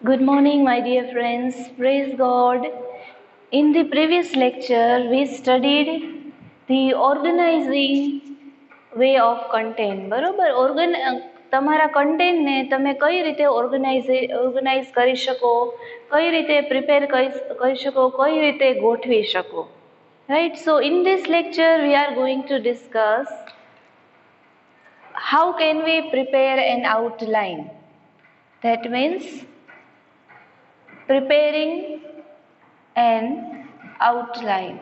Good morning, my dear friends. Praise God. In the previous lecture, we studied the organizing way of content. બરોબર તમારા કન્ટેન્ટને તમે કઈ રીતે ઓર્ગેનાઇઝ કરી શકો, કઈ રીતે પ્રિપેર કરી શકો, કઈ રીતે ગોઠવી શકો. Right? So in this lecture, we are going to discuss how can we prepare an outline. That means preparing an outline.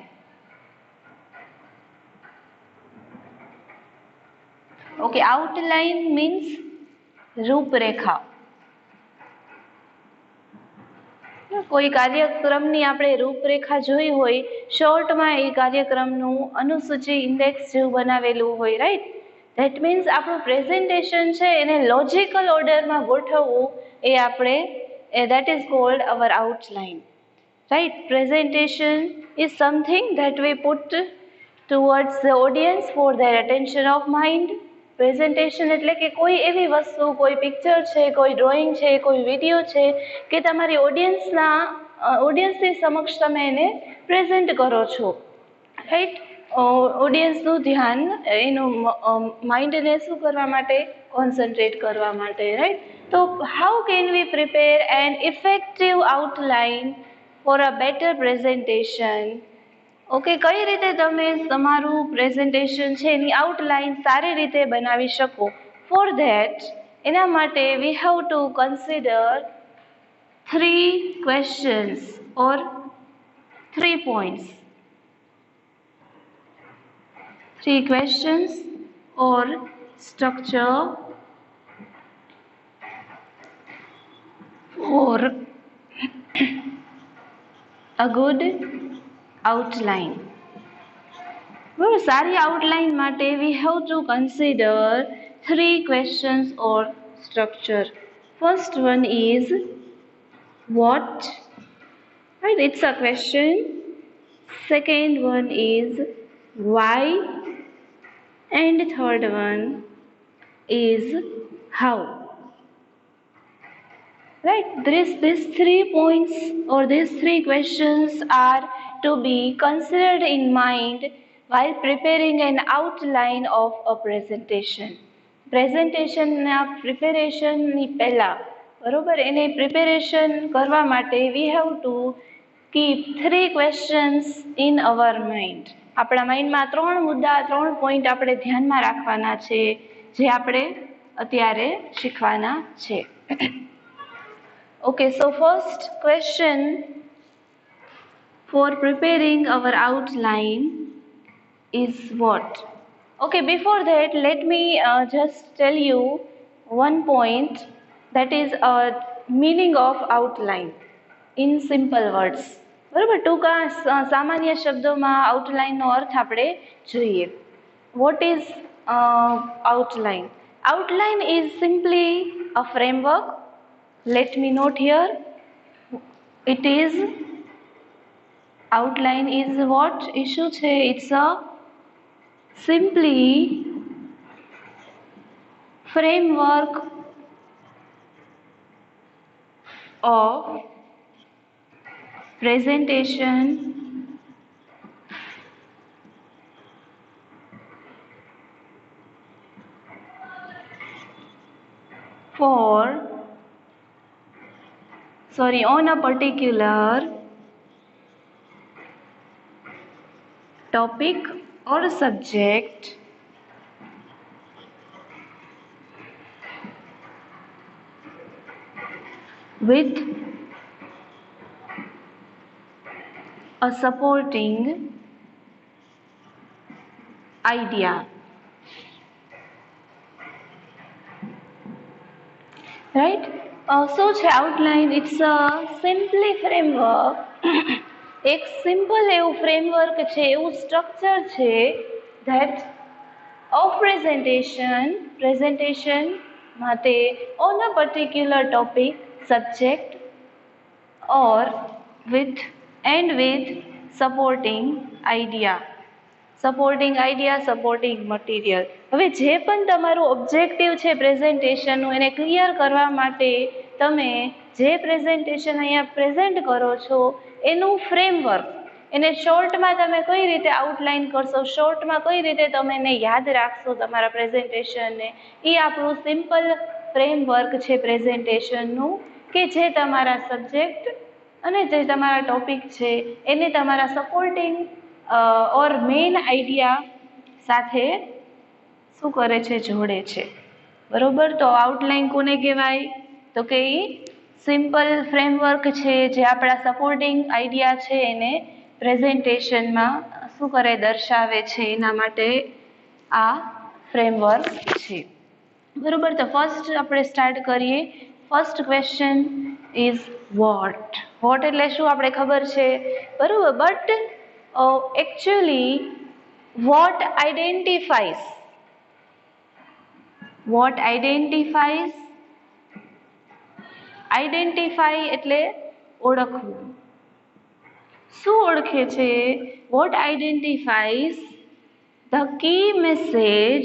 Okay, outline means રૂપરેખા. કોઈ કાર્યક્રમની આપણે રૂપરેખા જોઈ હોય, શોર્ટમાં એ કાર્યક્રમનું અનુસૂચિ ઇન્ડેક્સ જેવું બનાવેલું હોય, રાઈટ? ધેટ મીન્સ આપણું પ્રેઝન્ટેશન છે એને લોજિકલ ઓર્ડરમાં ગોઠવવું એ આપણે that is called our outline. Right? Presentation is something that we put towards the audience for their attention of mind. Presentation એટલે કે કોઈ એવી વસ્તુ, કોઈ પિક્ચર છે, કોઈ ડ્રોઈંગ છે, કોઈ વિડીયો છે કે તમારી ઓડિયન્સની સમક્ષ તમે એને પ્રેઝન્ટ કરો છો, રાઈટ? ઓડિયન્સનું ધ્યાન એનું માઇન્ડને શું કરવા માટે? કોન્સન્ટ્રેટ કરવા માટે, રાઈટ? તો how can we prepare an effective outline for a better presentation? Okay, કઈ રીતે તમે તમારું પ્રેઝન્ટેશન છે એની આઉટલાઇન સારી રીતે બનાવી શકો? ફોર ધેટ એના માટે વી have two consider 3 questions or 3 points. 3 questions or structure for a good outline. બરાબર, સારી આઉટલાઇન માટે we have to consider 3 questions or structure. First one is what? Right, it's a question. Second one is why? And third one is how. Right, these 3 points or these 3 questions are to be considered in mind while preparing an outline of a presentation. પ્રેઝન્ટેશનના પ્રિપેરેશનની પહેલાં, બરોબર, એને preparation કરવા માટે we have to keep 3 questions in our mind. આપણા માઇન્ડમાં 3 મુદ્દા, 3 point આપણે ધ્યાનમાં રાખવાના છે, જે આપણે અત્યારે શીખવાના છે. Okay, so first question for preparing our outline is what? Okay, before that, let me just tell you one point, that is a meaning of outline in simple words. બરાબર, ટૂંકા સામાન્ય શબ્દોમાં આઉટલાઇનનો અર્થ આપણે જોઈએ. What is outline? Outline is simply a framework. Let me note here. It is outline is what issue છે? It's a simply framework of presentation on a particular topic or subject with a supporting idea. Right? So outline, it's a simply framework. એક simple એવું framework છે, એવું structure છે that of presentation માટે on a particular topic, subject or with supporting idea. Supporting material. હવે જે પણ તમારું ઓબ્જેક્ટિવ છે પ્રેઝન્ટેશનનું, એને ક્લિયર કરવા માટે તમે જે પ્રેઝન્ટેશન અહીંયા પ્રેઝન્ટ કરો છો એનું ફ્રેમવર્ક, એને શોર્ટમાં તમે કઈ રીતે આઉટલાઇન કરશો, શોર્ટમાં કઈ રીતે તમે એને યાદ રાખશો તમારા પ્રેઝન્ટેશનને, એ આપણું સિમ્પલ ફ્રેમવર્ક છે પ્રેઝન્ટેશનનું, કે જે તમારા સબ્જેક્ટ અને જે તમારા ટોપિક છે એને તમારા સપોર્ટિંગ ઓર મેઇન આઈડિયા સાથે શું કરે છે, જોડે છે. બરોબર. તો આઉટલાઇન કોને કહેવાય? તો કે એ સિમ્પલ ફ્રેમવર્ક છે જે આપણા સપોર્ટિંગ આઈડિયા છે એને પ્રેઝન્ટેશનમાં શું કરે, દર્શાવે છે, એના માટે આ ફ્રેમવર્ક છે. બરોબર. તો ફર્સ્ટ આપણે સ્ટાર્ટ કરીએ. First question is what. What એટલે શું આપણે ખબર છે, બરોબર. But actually what identifies, what identifies, identify એટલે ઓળખવું. શું ઓળખે છે? What identifies the key message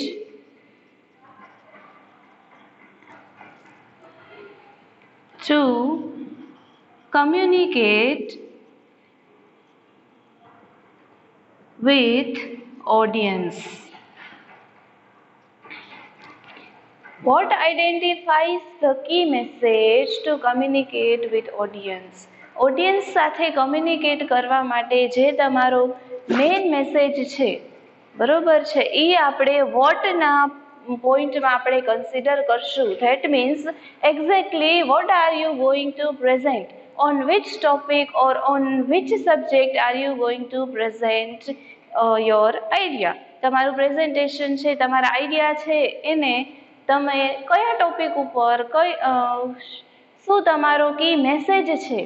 to communicate with audience. What identifies the key message to communicate with audience? Audience સાથે કમ્યુનિકેટ કરવા માટે જે તમારો મેઇન મેસેજ છે, બરોબર છે, એ આપણે વોટના પોઈન્ટમાં આપણે કન્સિડર કરશું. That means exactly what are you going to present, on which topic or on which subject R you going to present your idea. તમારું પ્રેઝન્ટેશન છે, તમારા આઈડિયા છે, એને તમે કયા ટોપિક ઉપર શું તમારો કી મેસેજ છે,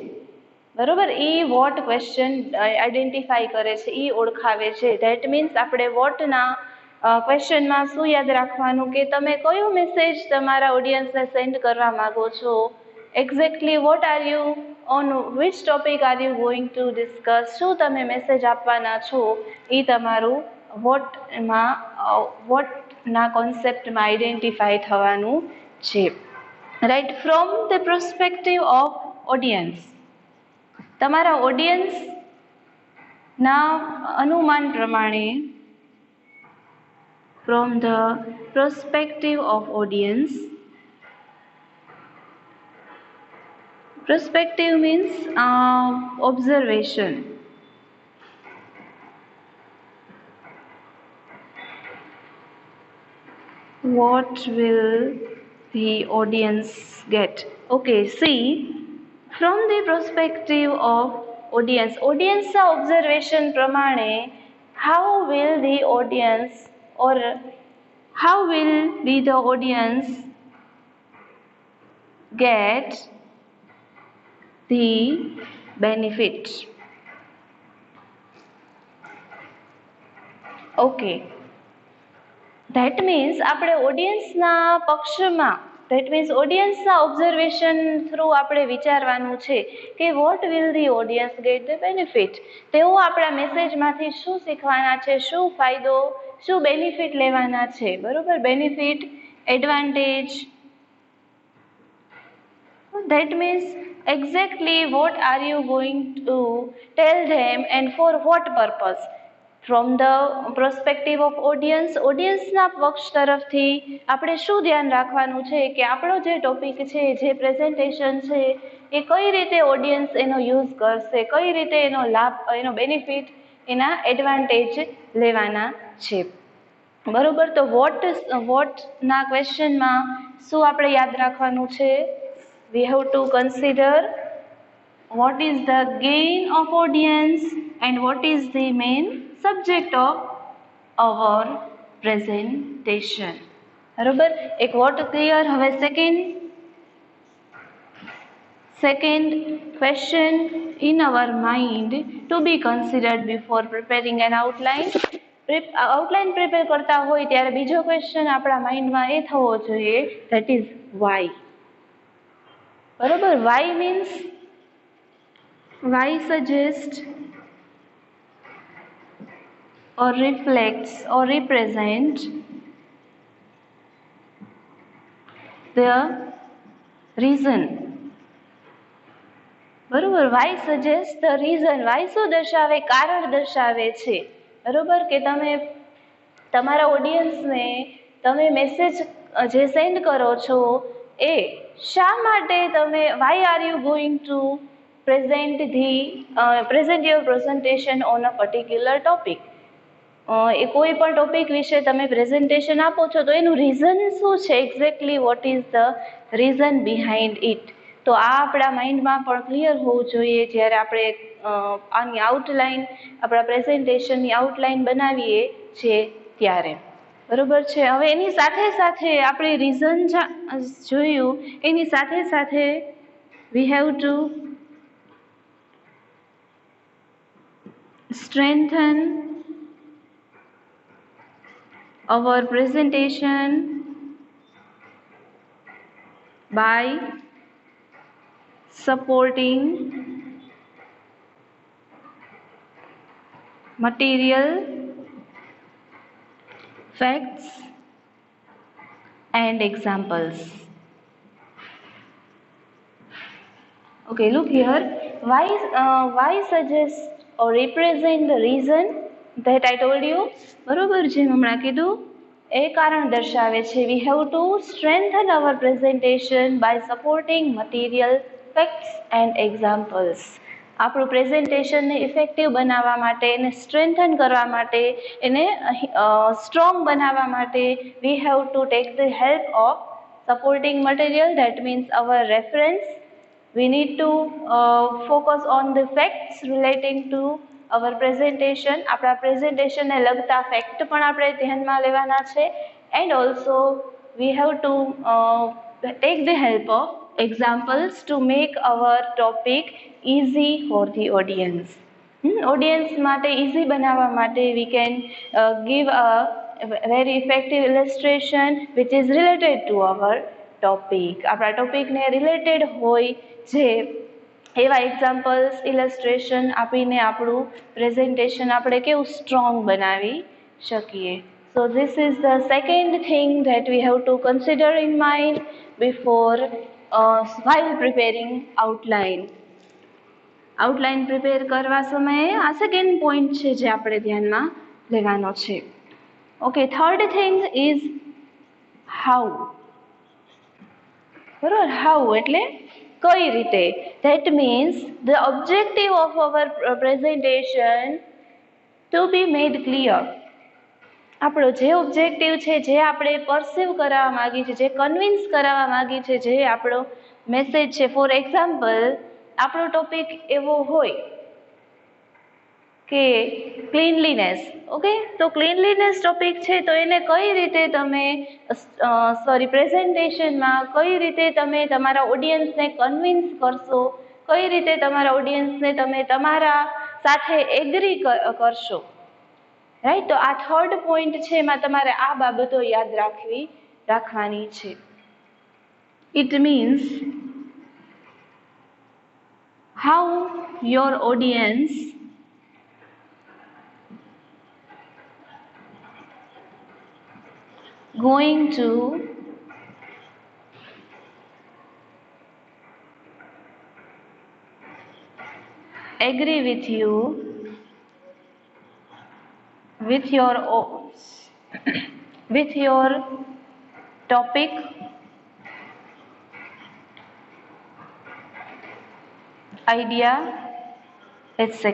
બરોબર, એ વોટ ક્વેશ્ચન આઈડેન્ટિફાઈ કરે છે, એ ઓળખાવે છે. ધેટ મીન્સ આપણે વોટના ક્વેશ્ચનમાં શું યાદ રાખવાનું, કે તમે કયો મેસેજ તમારા ઓડિયન્સને સેન્ડ કરવા માગો છો, exactly what are you on which topic R you going to discuss, શું તમે મેસેજ આપવાના છો, એ તમારું વોટના કોન્સેપ્ટમાં આઈડેન્ટિફાઈ થવાનું છે. Right. From the perspective of audience, તમારા ઓડિયન્સના અનુમાન પ્રમાણે, from the perspective of audience, perspective means observation. What will the audience get? Okay, see, from the perspective of audience, audienceના observation પ્રમાણે how will the audience or how will be the audience get the benefit? Okay. That means આપણે ઓડિયન્સના પક્ષમાં, that means ઓડિયન્સના observation through આપણે વિચારવાનું છે કે what will the audience get the benefit. તેઓ આપણા મેસેજમાંથી શું શીખવાના છે, શું ફાયદો, શું બેનિફિટ લેવાના છે, બરોબર. Benefit, advantage. That means exactly what are you going to tell them and for what purpose. From the perspective of audience, ઓડિયન્સના પક્ષ તરફથી આપણે શું ધ્યાન રાખવાનું છે કે આપણો જે ટોપિક છે, જે પ્રેઝન્ટેશન છે, એ કઈ રીતે ઓડિયન્સ એનો યુઝ કરશે, કઈ રીતે એનો લાભ, એનો બેનિફિટ, એના એડવાન્ટેજ લેવાના છે, બરોબર. તો વોટના ક્વેશ્ચનમાં શું આપણે યાદ રાખવાનું છે? વી have two consider what is the gain of audience and what is the main subject of our presentation. બરોબર. એક વોટ ક્લિયર. હવે second question in our mind to be considered before preparing an outline. Outline prepare કરતા હોય ત્યારે બીજો question આપણા માઇન્ડમાં એ થવો જોઈએ, ધેટ ઇઝ વાય. બરોબર. Why means, why suggest or reflects or represent the reason બરોબર. Why suggest the reason, why શું દર્શાવે, કારણ દર્શાવે છે. બરોબર, કે તમે તમારા ઓડિયન્સને તમે મેસેજ જે સેન્ડ કરો છો એ શા માટે તમે, why are you going to present your presentation on a particular topic. એ કોઈ પણ ટોપિક વિશે તમે પ્રેઝન્ટેશન આપો છો તો એનું રીઝન શું છે, exactly what is the reason behind it. તો આ આપણા માઇન્ડમાં પણ ક્લિયર હોવું જોઈએ જ્યારે આપણે આની આઉટલાઇન, આપણા પ્રેઝન્ટેશનની આઉટલાઇન બનાવીએ છીએ ત્યારે. બરોબર છે. હવે એની સાથે સાથે આપણે રીઝન જોયું, એની સાથે સાથે વી have two strengthen our presentation by supporting material, facts and examples. Okay, look here. Why suggest or represent the reason that I told you. બરોબર છે, હમણાં કીધું એ કારણ દર્શાવે છે. We have to strengthen our presentation by supporting material, facts and examples. આપણું પ્રેઝન્ટેશનને effective બનાવવા માટે, એને સ્ટ્રેન્થન કરવા માટે, એને સ્ટ્રોંગ બનાવવા માટે we have to take the help of supporting material, that means our reference. We need to focus on the facts relating to our presentation. આપણા પ્રેઝન્ટેશનને લગતા ફેક્ટ પણ આપણે ધ્યાનમાં લેવાના છે. and also we have to take the help of examples to make our topic easy for the audience. Audience માટે easy બનાવવા માટે we can give a very effective illustration which is related to our topic. આપણા ટોપિકને related હોય જે એવા examples, ઇલસ્ટ્રેશન આપીને આપણું presentation આપણે કેવું સ્ટ્રોંગ બનાવી શકીએ. So this is the second thing that we have to consider in mind before while preparing outline. Outline prepare કરવા સમયે આ સેકન્ડ પોઈન્ટ છે જે આપણે ધ્યાનમાં લેવાનો છે. Okay, third thing is how. બરોબર, હાઉ એટલે કઈ રીતે. That means the objective of our presentation to be made clear. આપણો જે ઓબ્જેક્ટિવ છે, જે આપણે પરસીવ કરાવવા માંગીએ છીએ, જે કન્વિન્સ કરાવવા માંગીએ છીએ, જે આપણો મેસેજ છે. ફોર એક્ઝામ્પલ, આપણો ટોપિક એવો હોય કે ક્લીનલીનેસ. ઓકે, તો ક્લીનલીનેસ ટોપિક છે, તો એને કઈ રીતે તમે પ્રેઝન્ટેશનમાં કઈ રીતે તમે તમારા ઓડિયન્સને કન્વિન્સ કરશો, કઈ રીતે તમારા ઓડિયન્સને તમે તમારા સાથે એગ્રી કરશો. રાઈટ, તો આ થર્ડ પોઈન્ટ છે, એમાં તમારે આ બાબતો યાદ રાખવાની છે. It means how your audience going to agree with you with your topic, idea, etc.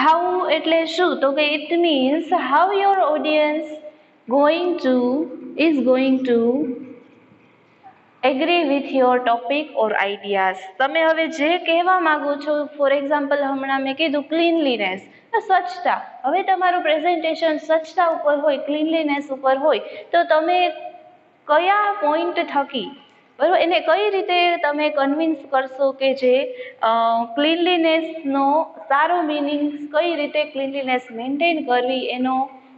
How એટલે શું? તો કે it means how your audience is going to agree with your topic or ideas. તમે હવે જે કહેવા માંગો છો, ફોર એક્ઝામ્પલ હમણાં મેં કીધું ક્લીનલીનેસ, સ્વચ્છતા. હવે તમારું પ્રેઝન્ટેશન સ્વચ્છતા ઉપર હોય, ક્લીનલીનેસ ઉપર હોય, તો તમે કયા પોઈન્ટ થકી, બરાબર, એને કઈ રીતે તમે કન્વિન્સ કરશો કે જે ક્લીનલીનેસનો સારો મિનિંગ, કઈ રીતે ક્લીનલીનેસ મેન્ટેન કરવી, એનો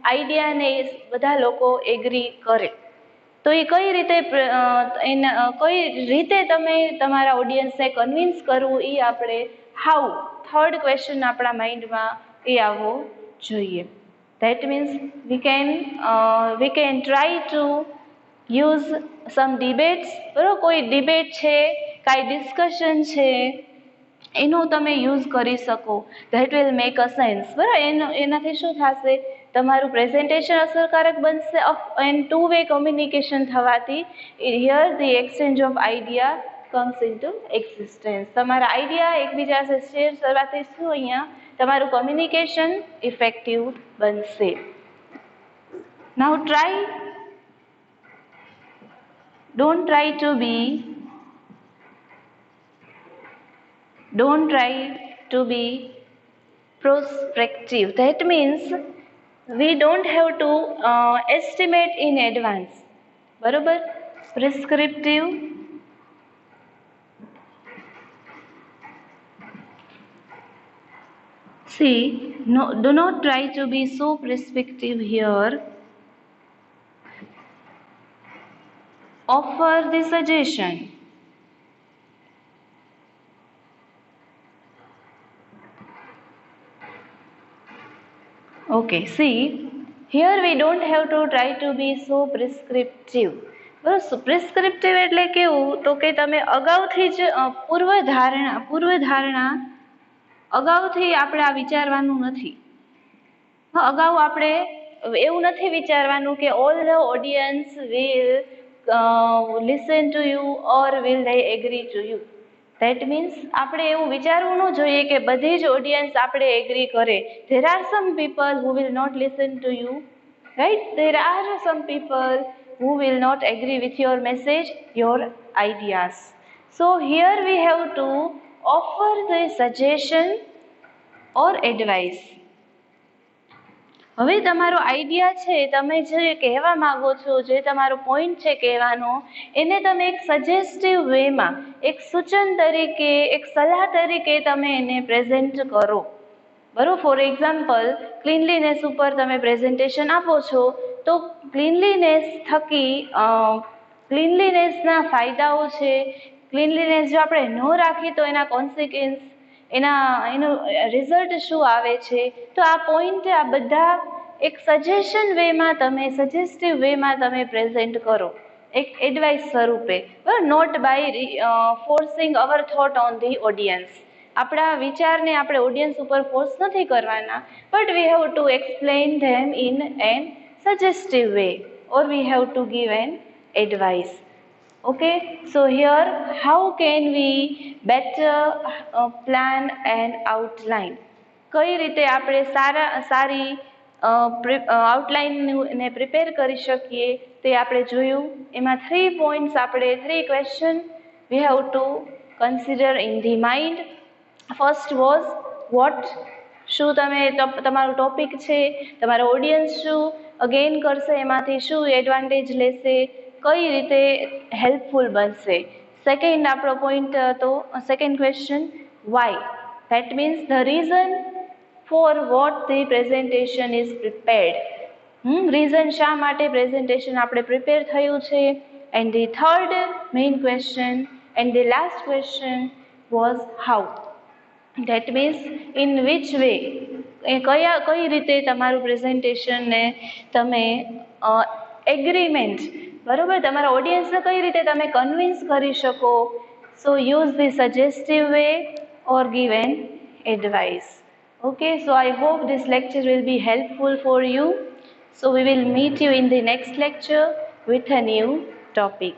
આઈડિયાને બધા લોકો એગ્રી કરે. તો એ કઈ રીતે તમે તમારા ઓડિયન્સને કન્વિન્સ કરવું, એ આપણે હાઉ, થર્ડ ક્વેશ્ચન આપણા માઇન્ડમાં એ આવવો જોઈએ. That means we can try to use some debates. બરાબર, કોઈ ડિબેટ છે, કાંઈ ડિસ્કશન છે, એનો તમે યુઝ કરી શકો. That will make a sense. બરાબર, એનાથી શું થશે, તમારું પ્રેઝન્ટેશન અસરકારક બનશે એન્ડ ટુ વે કોમ્યુનિકેશન થવાથી here the exchange of idea comes into existence. તમારા આઈડિયા એકબીજા સાથે શેર કરવાથી શું અહીંયા તમારું કોમ્યુનિકેશન ઇફેક્ટિવ બનશે. નાઉ don't try to be prospective. That means we don't have to estimate in advance. બરોબર. Prescriptive see, no, do not try to be so prescriptive here. Offer the suggestion. Okay, see, here we don't have to try to be so prescriptive. બરાબર, prescriptive એટલે કેવું, તો કે તમે અગાઉથી જ પૂર્વધારણા અગાઉથી આપણે આ વિચારવાનું નથી. અગાઉ આપણે એવું નથી વિચારવાનું કે all the audience will listen to you or will they agri to you. That means આપણે એવું વિચારવું ન જોઈએ કે બધી જ ઓડિયન્સ આપણે એગ્રી કરે. There are some people who will not listen to you, right. There are some people who will not agree with your message, your ideas. So here we have to offer the suggestion or advice. હવે તમારો idea છે, તમે જે કહેવા માંગો છો, જે તમારો પોઈન્ટ છે કહેવાનો, એને તમે એક સજેસ્ટિવ વેમાં, એક સૂચન તરીકે, એક સલાહ તરીકે તમે એને પ્રેઝન્ટ કરો. બરોબર. ફોર એક્ઝામ્પલ, ક્લીનલીનેસ ઉપર તમે પ્રેઝન્ટેશન આપો છો, તો ક્લીનલીનેસ થકી ક્લીનલીનેસના ફાયદાઓ છે, ક્લીનલીનેસ જો આપણે ન રાખીએ તો એના કોન્સિક્વન્સ, એનું રિઝલ્ટ શું આવે છે, તો આ પોઈન્ટ આ બધા એક સજેશન વેમાં તમે, સજેસ્ટિવ વેમાં તમે પ્રેઝન્ટ કરો, એક એડવાઇસ સ્વરૂપે. Not by forcing our thought on the audience. આપણા વિચારને આપણે ઓડિયન્સ ઉપર ફોર્સ નથી કરવાના, but we have to explain them in an suggestive way, or we have to give an advice. Okay, so here how can we better plan and outline. કઈ રીતે આપણે સારી આઉટલાઇનને પ્રિપેર કરી શકીએ તે આપણે જોયું. એમાં 3 પોઈન્ટ્સ આપણે, 3 question we have to consider in the mind. First was what, શું તમે તમારું ટોપિક છે, તમારો ઓડિયન્સ શું અગેન કરશે, એમાંથી શું એડવાન્ટેજ લેશે, કઈ રીતે હેલ્પફુલ બનશે. સેકન્ડ આપણો પોઈન્ટ હતો, second question why. That means the reason for what the presentation is prepared. Reason શા માટે પ્રેઝન્ટેશન આપણે પ્રિપેર થયું છે. And the third main question and the last question was how. That means in which way, કઈ રીતે તમારું પ્રેઝન્ટેશનને તમે agreement, બરોબર, તમારા ઓડિયન્સને કઈ રીતે તમે કન્વિન્સ કરી શકો. So use the suggestive way or give an advice. Okay, so I hope this lecture will be helpful for you. So we will meet you in the next lecture with a new topic.